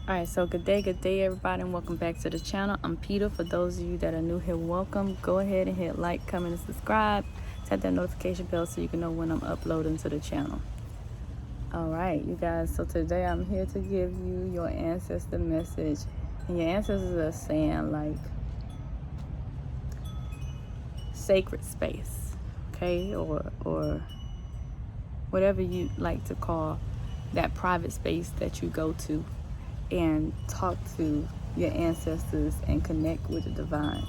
Alright, so good day everybody, and welcome back to the channel. I'm Peter. For those of you that are new here, welcome. Go ahead and hit like, comment, and subscribe. Tap that notification bell so you can know when I'm uploading to the channel. Alright, you guys, so today I'm here to give you your ancestor message. And your ancestors are saying like sacred space, okay, or whatever you like to call that private space that you go to and talk to your ancestors and connect with the divine.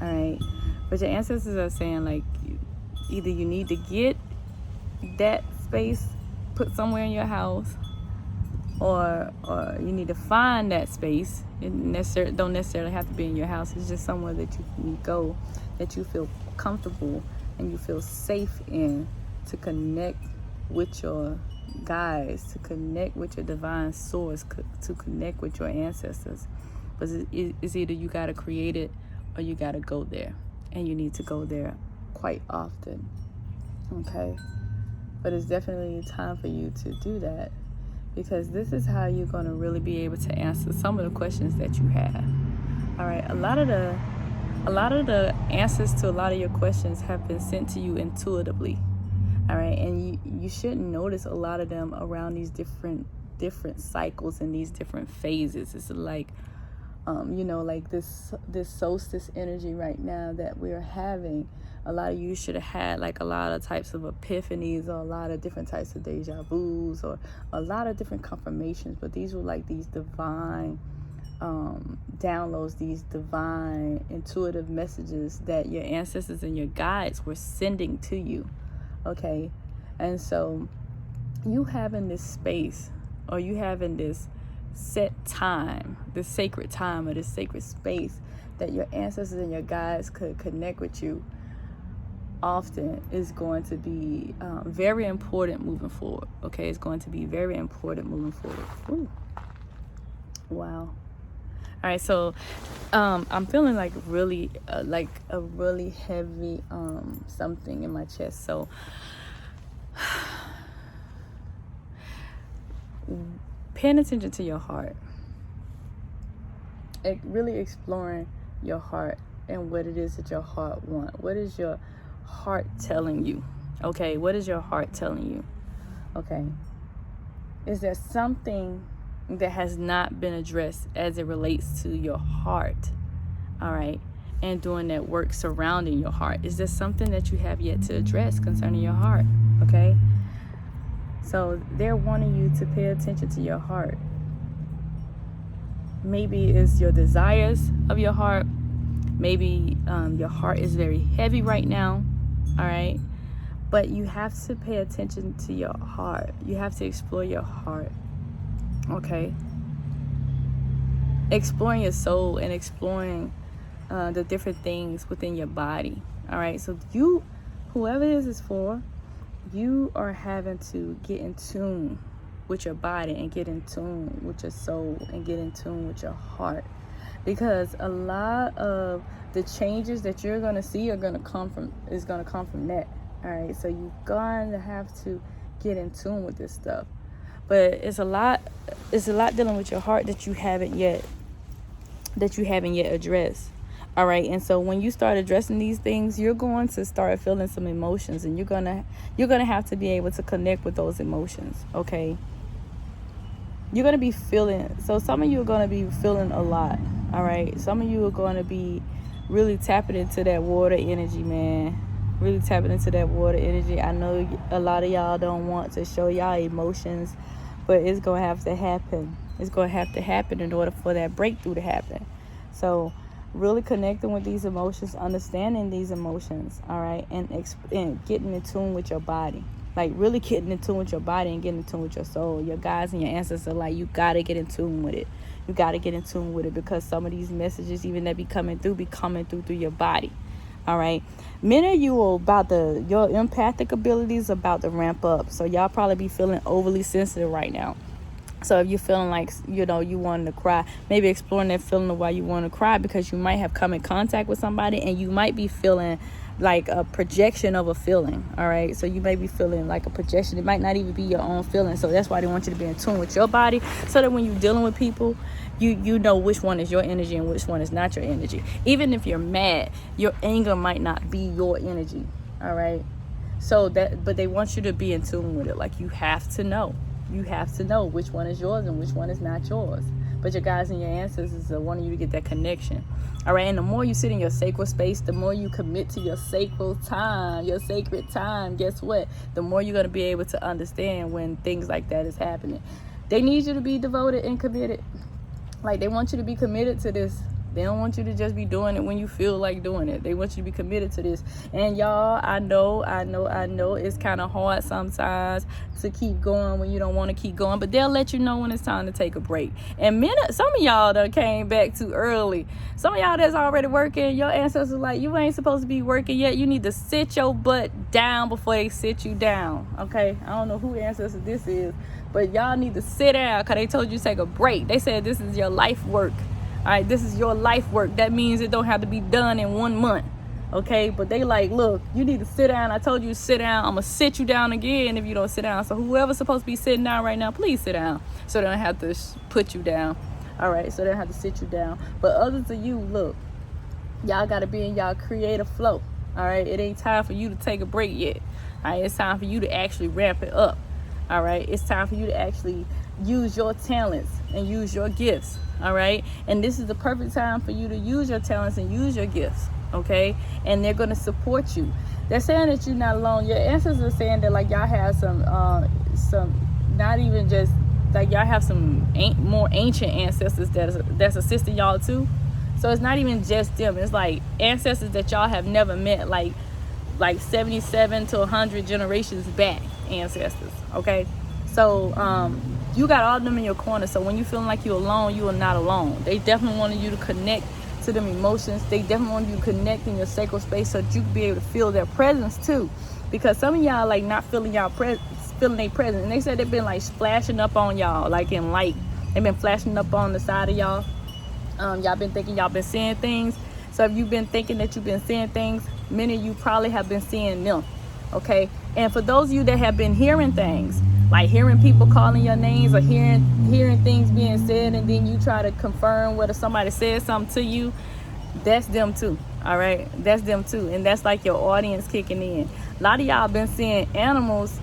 All right, but your ancestors are saying like either you need to get that space put somewhere in your house, or you need to find that space. It don't necessarily have to be in your house. It's just somewhere that you can go, that you feel comfortable and you feel safe in, to connect with your guides, to connect with your divine source, to connect with your ancestors. But it's either you got to create it or you got to go there, and you need to go there quite often. Okay, but it's definitely time for you to do that, because this is how you're going to really be able to answer some of the questions that you have. All right, a lot of the answers to a lot of your questions have been sent to you intuitively. All right, and you should notice a lot of them around these different cycles and these different phases. It's like, like this solstice energy right now that we're having. A lot of you should have had like a lot of types of epiphanies, or a lot of different types of deja vus, or a lot of different confirmations. But these were like these divine downloads, these divine intuitive messages that your ancestors and your guides were sending to you. Okay, and so you having this space, or you having this set time, this sacred time, or this sacred space that your ancestors and your guides could connect with you often, is going to be very important moving forward. Okay, it's going to be very important moving forward. Ooh. Wow. All right, so I'm feeling like really like a really heavy something in my chest. So paying attention to your heart, really exploring your heart and what it is that your heart wants. What is your heart telling you? Okay, what is your heart telling you? Okay, is there something that has not been addressed as it relates to your heart? All right, and doing that work surrounding your heart. Is there something that you have yet to address concerning your heart? Okay, so they're wanting you to pay attention to your heart. Maybe it's your desires of your heart. Maybe your heart is very heavy right now. All right, but you have to pay attention to your heart. You have to explore your heart. Okay, exploring your soul and exploring the different things within your body. All right, so you, whoever this is for, you are having to get in tune with your body, and get in tune with your soul, and get in tune with your heart, because a lot of the changes that you're going to see are going to come from that. All right, so you're going to have to get in tune with this stuff. But it's a lot dealing with your heart that you haven't yet addressed. All right, and so when you start addressing these things, you're going to start feeling some emotions, and you're gonna have to be able to connect with those emotions. Okay, you're gonna be feeling. So some of you are gonna be feeling a lot. All right, some of you are gonna be really tapping into that water energy, man. Really tapping into that water energy. I know a lot of y'all don't want to show y'all emotions, but it's going to have to happen. It's going to have to happen in order for that breakthrough to happen. So really connecting with these emotions, understanding these emotions, all right, and getting in tune with your body. Like really getting in tune with your body and getting in tune with your soul. Your guides and your ancestors are like, you got to get in tune with it. You got to get in tune with it, because some of these messages, even that be coming through your body. All right, many of you are your empathic abilities about to ramp up. So y'all probably be feeling overly sensitive right now. So if you're feeling like, you wanting to cry, maybe exploring that feeling of why you want to cry, because you might have come in contact with somebody and you might be feeling like a projection of a feeling. All right, so you may be feeling like a projection. It might not even be your own feeling. So that's why they want you to be in tune with your body, so that when you're dealing with people, you know which one is your energy and which one is not your energy. Even if you're mad, your anger might not be your energy. All right, so that, but they want you to be in tune with it. Like, you have to know which one is yours and which one is not yours. But your guides and your ancestors are wanting you to get that connection. All right, and the more you sit in your sacred space, the more you commit to your sacred time, guess what? The more you're going to be able to understand when things like that is happening. They need you to be devoted and committed. Like, they want you to be committed to this. They don't want you to just be doing it when you feel like doing it. They want you to be committed to this. And y'all, I know it's kind of hard sometimes to keep going when you don't want to keep going, but they'll let you know when it's time to take a break. And some of y'all done came back too early. Some of y'all that's already working, your ancestors are like, you ain't supposed to be working yet. You need to sit your butt down before they sit you down. Okay? I don't know who ancestor this is, but y'all need to sit down because they told you to take a break. They said this is your life work. All right, this is your life work. That means it don't have to be done in 1 month. Okay, but they like, look, you need to sit down. I told you to sit down. I'm going to sit you down again if you don't sit down. So whoever's supposed to be sitting down right now, please sit down so they don't have to put you down. All right, so they don't have to sit you down. But others of you, look, y'all got to be in y'all creative flow. All right, it ain't time for you to take a break yet. All right, it's time for you to actually ramp it up. All right, it's time for you to actually use your talents and use your gifts. All right, and this is the perfect time for you to use your talents and use your gifts. Okay, and they're going to support you. They're saying that you're not alone. Your ancestors are saying that, like, y'all have some not even just like, y'all have some more ancient ancestors that's assisting y'all too. So it's not even just them. It's like ancestors that y'all have never met, like 77 to 100 generations back ancestors. Okay, so you got all of them in your corner. So when you're feeling like you're alone, you are not alone. They definitely wanted you to connect to them emotions. They definitely want you to connect in your sacred space so that you can be able to feel their presence too. Because some of y'all like not feeling feeling their presence. And they said they've been like splashing up on y'all, like in light. They've been flashing up on the side of y'all. Y'all been thinking y'all been seeing things. So if you've been thinking that you've been seeing things, many of you probably have been seeing them. Okay, and for those of you that have been hearing things, like hearing people calling your names or hearing things being said, and then you try to confirm whether somebody said something to you, that's them too. All right, that's them too. And that's like your audience kicking in. A lot of y'all been seeing animals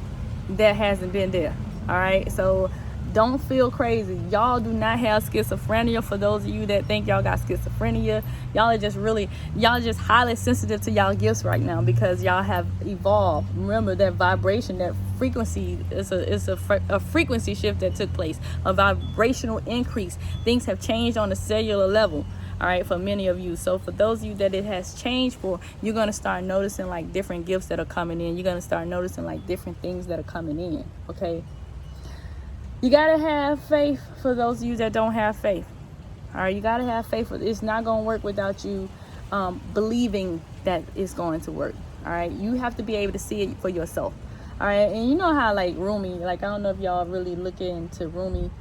that hasn't been there. All right, so don't feel crazy. Y'all do not have schizophrenia. For those of you that think y'all got schizophrenia, y'all are just highly sensitive to y'all gifts right now because y'all have evolved. Remember that vibration, that frequency is a frequency shift that took place, a vibrational increase. Things have changed on a cellular level. All right, for many of you. So for those of you that it has changed for, you're going to start noticing like different gifts that are coming in. You're going to start noticing like different things that are coming in. Okay. You got to have faith for those of you that don't have faith. All right, you got to have faith. It's not going to work without you believing that it's going to work. All right, you have to be able to see it for yourself. All right, and you know how like Rumi, like I don't know if y'all really look into Rumi,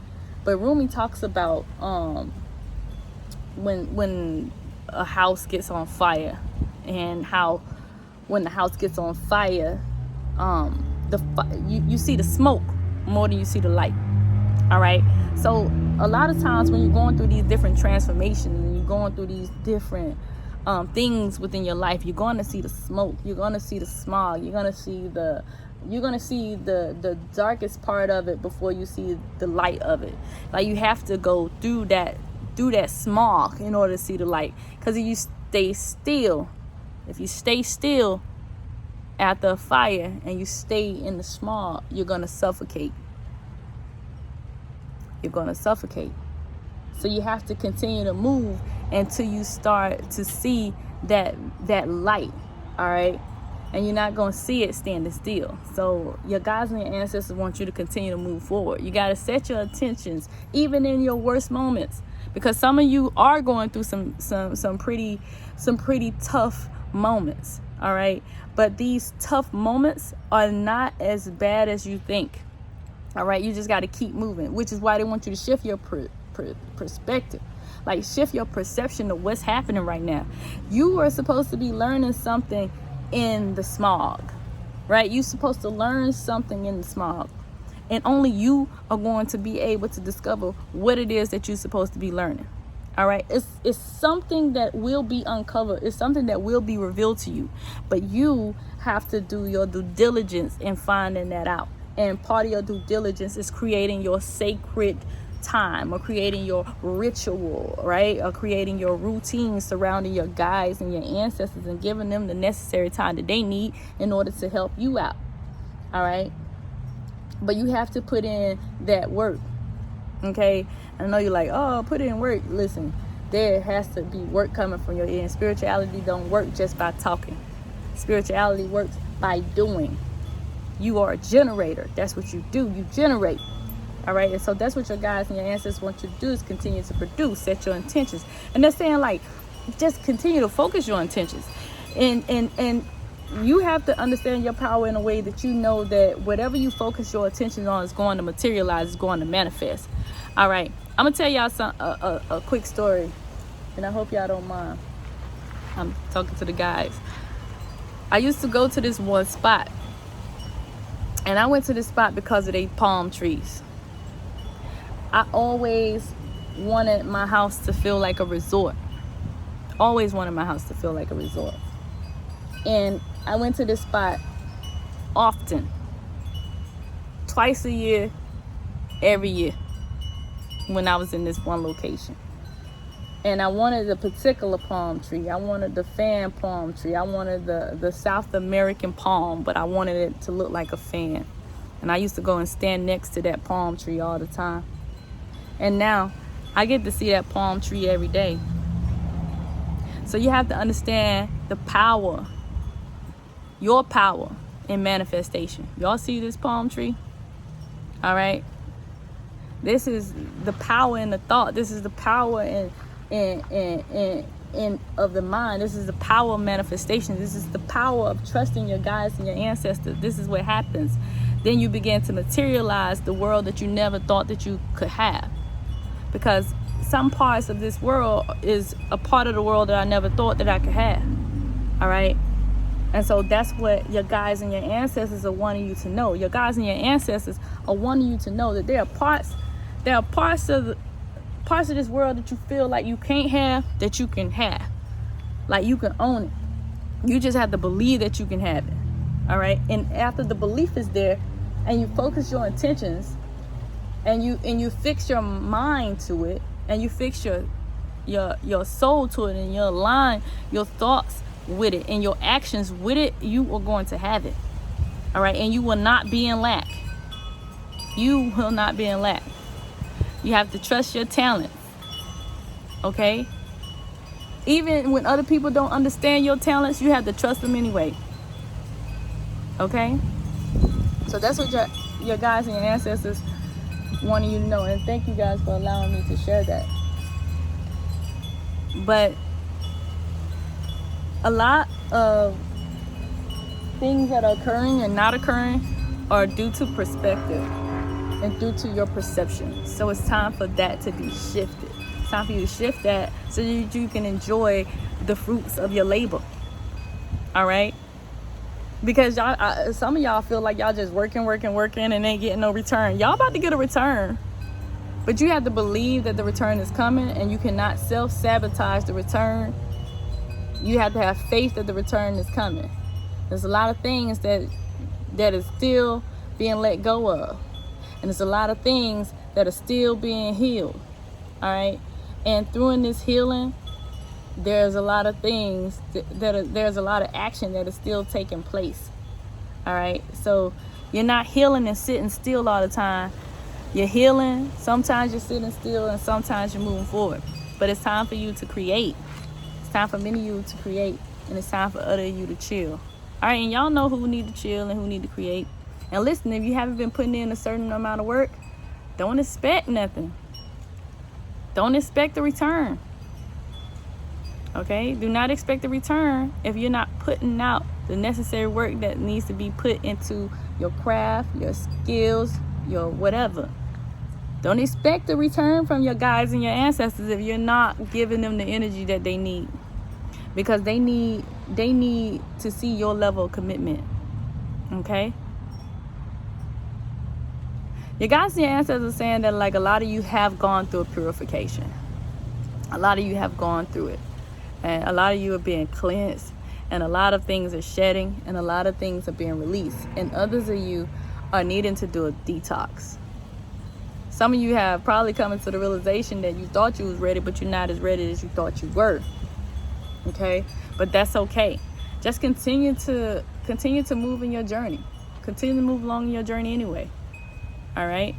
but Rumi talks about when a house gets on fire, and how when the house gets on fire, you see the smoke more than you see the light. All right, so a lot of times when you're going through these different transformations and you're going through these different things within your life, you're going to see the smoke, you're going to see the smog, you're going to see the darkest part of it before you see the light of it. Like you have to go through that smog in order to see the light. Because if you stay still after a fire and you stay in the smog, you're going to suffocate. You're going to suffocate. So you have to continue to move until you start to see that light. All right, and you're not going to see it standing still. So your guides and your ancestors want you to continue to move forward. You got to set your intentions even in your worst moments, because some of you are going through some pretty tough moments. All right, but these tough moments are not as bad as you think. All right, you just got to keep moving, which is why they want you to shift your perspective, like shift your perception of what's happening right now. You were supposed to be learning something in the smog, right? You're supposed to learn something in the smog. And only you are going to be able to discover what it is that you're supposed to be learning. All right. It's something that will be uncovered. It's something that will be revealed to you. But you have to do your due diligence in finding that out. And part of your due diligence is creating your sacred time, or creating your ritual, right? Or creating your routine surrounding your guides and your ancestors, and giving them the necessary time that they need in order to help you out. All right. But you have to put in that work. Okay. I know you're like, oh, put in work. Listen, there has to be work coming from your end. Spirituality don't work just by talking. Spirituality works by doing. You are a generator. That's what you do. You generate. All right. And so that's what your guides and your ancestors want you to do, is continue to produce, set your intentions. And they're saying, like, just continue to focus your intentions. And you have to understand your power in a way that you know that whatever you focus your attention on is going to materialize, is going to manifest. All right. I'm going to tell y'all a quick story, and I hope y'all don't mind. I'm talking to the guys. I used to go to this one spot, and I went to this spot because of their palm trees. I always wanted my house to feel like a resort. Always wanted my house to feel like a resort. And I went to this spot often. Twice a year, every year, when I was in this one location. And I wanted a particular palm tree. I wanted the fan palm tree. I wanted the South American palm, but I wanted it to look like a fan. And I used to go and stand next to that palm tree all the time. And now I get to see that palm tree every day. So you have to understand the power, your power in manifestation. Y'all see this palm tree? All right. This is the power in the thought. This is the power in of the mind. This is the power of manifestation. This is the power of trusting your guides and your ancestors. This is what happens. Then you begin to materialize the world that you never thought that you could have. Because some parts of this world is a part of the world that I never thought that I could have. All right. And so that's what your guides and your ancestors are wanting you to know. Your guides and your ancestors are wanting you to know that there are parts of this world that you feel like you can't have, that you can have. Like you can own it. You just have to believe that you can have it. All right. And after the belief is there, and you focus your intentions, and you fix your mind to it, and you fix your soul to it, and you align your thoughts with it and your actions with it, you are going to have it. All right. And you will not be in lack. You will not be in lack. You have to trust your talent. Okay. Even when other people don't understand your talents, you have to trust them anyway. Okay. So that's what your guys and your ancestors wanting you to know. And thank you guys for allowing me to share that. But a lot of things that are occurring and not occurring are due to perspective and due to your perception. So it's time for that to be shifted. It's time for you to shift that so that you can enjoy the fruits of your labor. All right? Because y'all, some of y'all feel like y'all just working and ain't getting no return. Y'all about to get a return. But you have to believe that the return is coming, and you cannot self-sabotage the return. You have to have faith that the return is coming. There's a lot of things that is still being let go of. And there's a lot of things that are still being healed. All right? And through this healing, there's a lot of things there's a lot of action that is still taking place. All right? So you're not healing and sitting still all the time. You're healing. Sometimes you're sitting still, and sometimes you're moving forward. But it's time for you to create. It's time for many of you to create, and it's time for other of you to chill. All right, and y'all know who need to chill and who need to create. And listen, if you haven't been putting in a certain amount of work, don't expect nothing. Don't expect a return. Okay? Do not expect a return if you're not putting out the necessary work that needs to be put into your craft, your skills, your whatever. Don't expect a return from your guides and your ancestors if you're not giving them the energy that they need. Because they need they need to see your level of commitment. Okay? Your guys and your ancestors are saying that like a lot of you have gone through a purification. A lot of you have gone through it. And a lot of you are being cleansed. And a lot of things are shedding. And a lot of things are being released. And others of you are needing to do a detox. Some of you have probably come into the realization that you thought you was ready, but you're not as ready as you thought you were. Okay? But that's okay. Just continue to move in your journey. Continue to move along in your journey anyway. All right?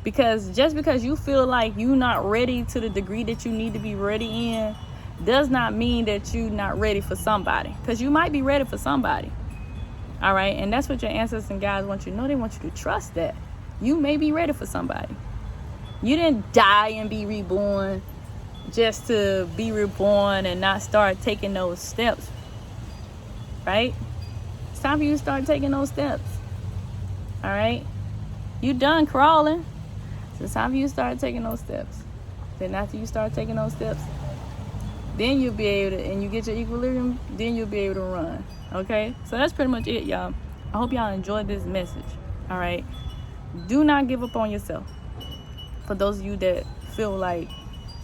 Because just because you feel like you're not ready to the degree that you need to be ready in, does not mean that you're not ready for somebody. Because you might be ready for somebody. All right? And that's what your ancestors and guides want you to know. They want you to trust that. You may be ready for somebody. You didn't die and be reborn just to be reborn and not start taking those steps. Right? It's time for you to start taking those steps. All right? You done crawling. So it's time for you to start taking those steps. Then after you start taking those steps, then you'll be able to, and you get your equilibrium, then you'll be able to run. Okay? So that's pretty much it, y'all. I hope y'all enjoyed this message. All right? Do not give up on yourself. For those of you that feel like,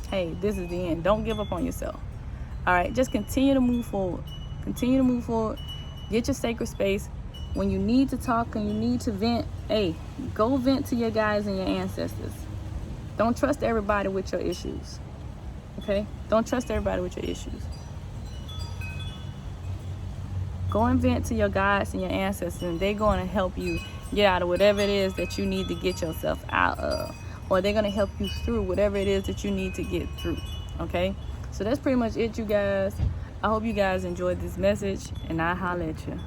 hey, this is the end, don't give up on yourself. All right? Just continue to move forward. Continue to move forward. Get your sacred space. When you need to talk and you need to vent, hey, go vent to your guides and your ancestors. Don't trust everybody with your issues. Okay? Don't trust everybody with your issues. Go and vent to your guides and your ancestors, and they're going to help you get out of whatever it is that you need to get yourself out of. Or they're going to help you through whatever it is that you need to get through. Okay? So that's pretty much it, you guys. I hope you guys enjoyed this message, and I'll holler at you.